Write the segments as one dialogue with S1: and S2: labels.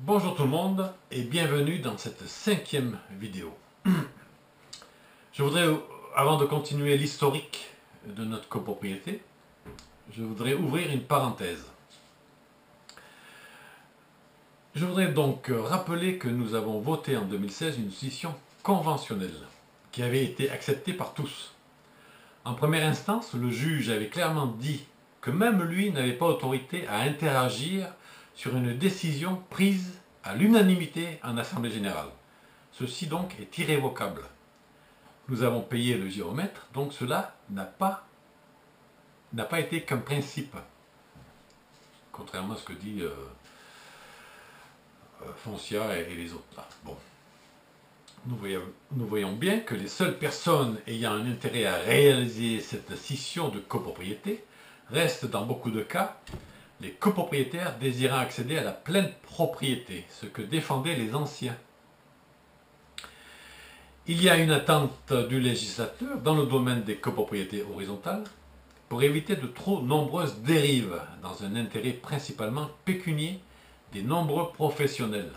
S1: Bonjour tout le monde et bienvenue dans cette 5e vidéo. Je voudrais, avant de continuer l'historique de notre copropriété, je voudrais ouvrir une parenthèse. Je voudrais donc rappeler que nous avons voté en 2016 une scission conventionnelle qui avait été acceptée par tous. En première instance, le juge avait clairement dit que même lui n'avait pas autorité à interagir sur une décision prise à l'unanimité en Assemblée générale. Ceci donc est irrévocable. Nous avons payé le géomètre, donc cela n'a pas été qu'un principe, contrairement à ce que dit Foncia et les autres. Là. Bon. Nous voyons bien que les seules personnes ayant un intérêt à réaliser cette scission de copropriété restent dans beaucoup de cas les copropriétaires désirant accéder à la pleine propriété, ce que défendaient les anciens. Il y a une attente du législateur dans le domaine des copropriétés horizontales pour éviter de trop nombreuses dérives dans un intérêt principalement pécunier des nombreux professionnels.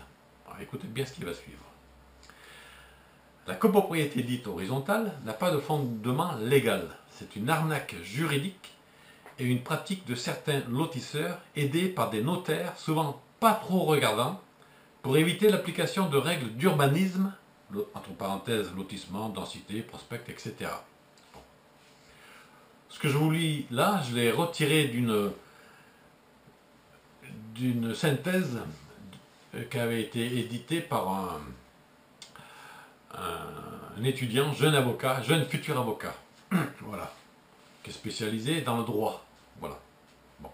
S1: Alors, écoutez bien ce qui va suivre. La copropriété dite horizontale n'a pas de fondement légal. C'est une arnaque juridique et une pratique de certains lotisseurs aidés par des notaires souvent pas trop regardants pour éviter l'application de règles d'urbanisme, entre parenthèses lotissement, densité, prospect, etc. Bon. Ce que je vous lis là, je l'ai retiré d'une synthèse qui avait été éditée par un étudiant, jeune avocat, jeune futur avocat, voilà, qui est spécialisé dans le droit. Voilà. Bon.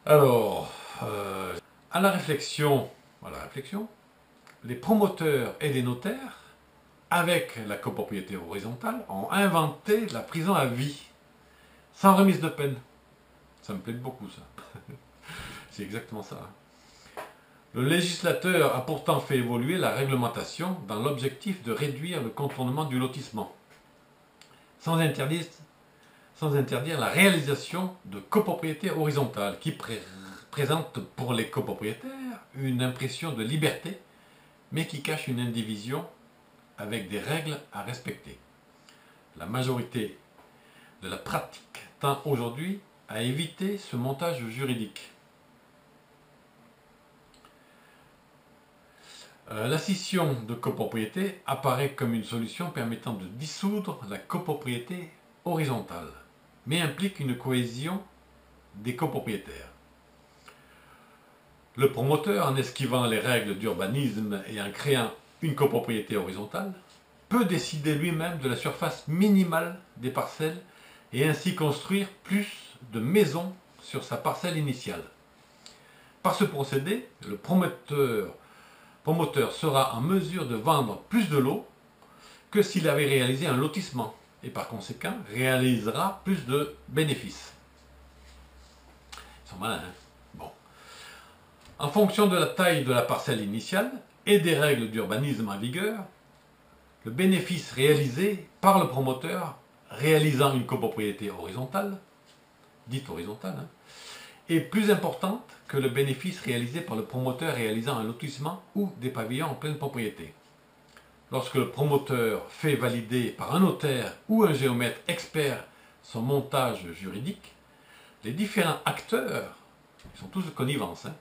S1: Alors, à la réflexion, les promoteurs et les notaires, avec la copropriété horizontale, ont inventé la prison à vie, sans remise de peine. Ça me plaît beaucoup, ça. C'est exactement ça. Le législateur a pourtant fait évoluer la réglementation dans l'objectif de réduire le contournement du lotissement, sans interdire la réalisation de copropriétés horizontales qui présentent pour les copropriétaires une impression de liberté, mais qui cache une indivision avec des règles à respecter. La majorité de la pratique tend aujourd'hui à éviter ce montage juridique. La scission de copropriété apparaît comme une solution permettant de dissoudre la copropriété horizontale, mais implique une cohésion des copropriétaires. Le promoteur, en esquivant les règles d'urbanisme et en créant une copropriété horizontale, peut décider lui-même de la surface minimale des parcelles et ainsi construire plus de maisons sur sa parcelle initiale. Par ce procédé, le promoteur sera en mesure de vendre plus de lots que s'il avait réalisé un lotissement et par conséquent réalisera plus de bénéfices. Ils sont malins, hein? Bon. En fonction de la taille de la parcelle initiale et des règles d'urbanisme en vigueur, le bénéfice réalisé par le promoteur réalisant une copropriété horizontale, dite horizontale, hein, est plus importante que le bénéfice réalisé par le promoteur réalisant un lotissement ou des pavillons en pleine propriété. Lorsque le promoteur fait valider par un notaire ou un géomètre expert son montage juridique, les différents acteurs, ils sont tous de connivence, hein,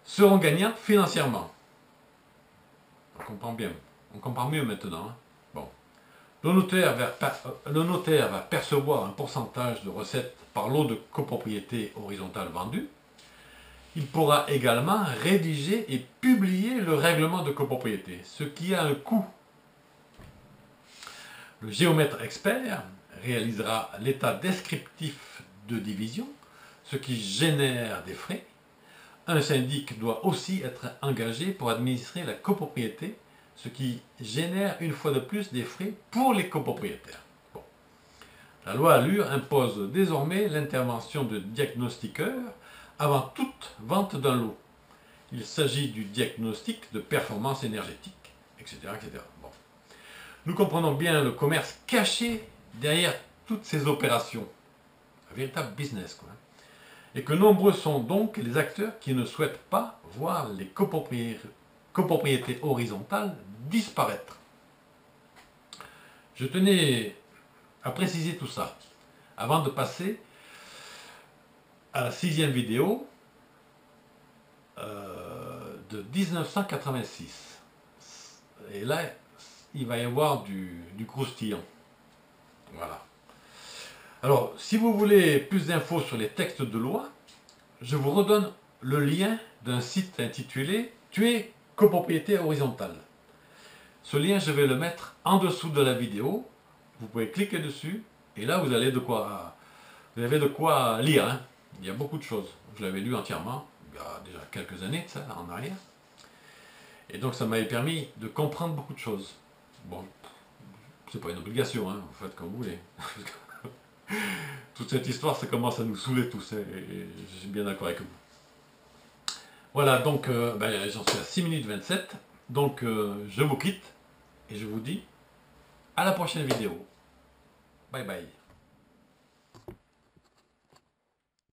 S1: seront gagnants financièrement. On comprend bien, on comprend mieux maintenant. Hein. Bon. Le notaire va percevoir un pourcentage de recettes par lot de copropriété horizontale vendue. Il pourra également rédiger et publier le règlement de copropriété, ce qui a un coût. Le géomètre expert réalisera l'état descriptif de division, ce qui génère des frais. Un syndic doit aussi être engagé pour administrer la copropriété, ce qui génère une fois de plus des frais pour les copropriétaires. Bon. La loi Allure impose désormais l'intervention de diagnostiqueurs avant toute vente d'un lot. Il s'agit du diagnostic de performance énergétique, etc. etc. Bon. Nous comprenons bien le commerce caché derrière toutes ces opérations. Un véritable business, quoi. et que nombreux sont donc les acteurs qui ne souhaitent pas voir les copropriétés horizontales disparaître. Je tenais à préciser tout ça avant de passer à la 6e vidéo de 1986. Et là, il va y avoir du croustillant. Voilà. Alors, si vous voulez plus d'infos sur les textes de loi, je vous redonne le lien d'un site intitulé « Tuer copropriété horizontale ». Ce lien, je vais le mettre en dessous de la vidéo. Vous pouvez cliquer dessus et là, vous avez de quoi lire. Hein. Il y a beaucoup de choses. Je l'avais lu entièrement, il y a déjà quelques années, ça, en arrière. Et donc, ça m'avait permis de comprendre beaucoup de choses. Bon, c'est pas une obligation, hein, vous faites comme vous voulez. Toute cette histoire, ça commence à nous saouler tous, et je suis bien d'accord avec vous. Voilà, donc j'en suis à 6 minutes 27, donc je vous quitte, et je vous dis à la prochaine vidéo. Bye bye.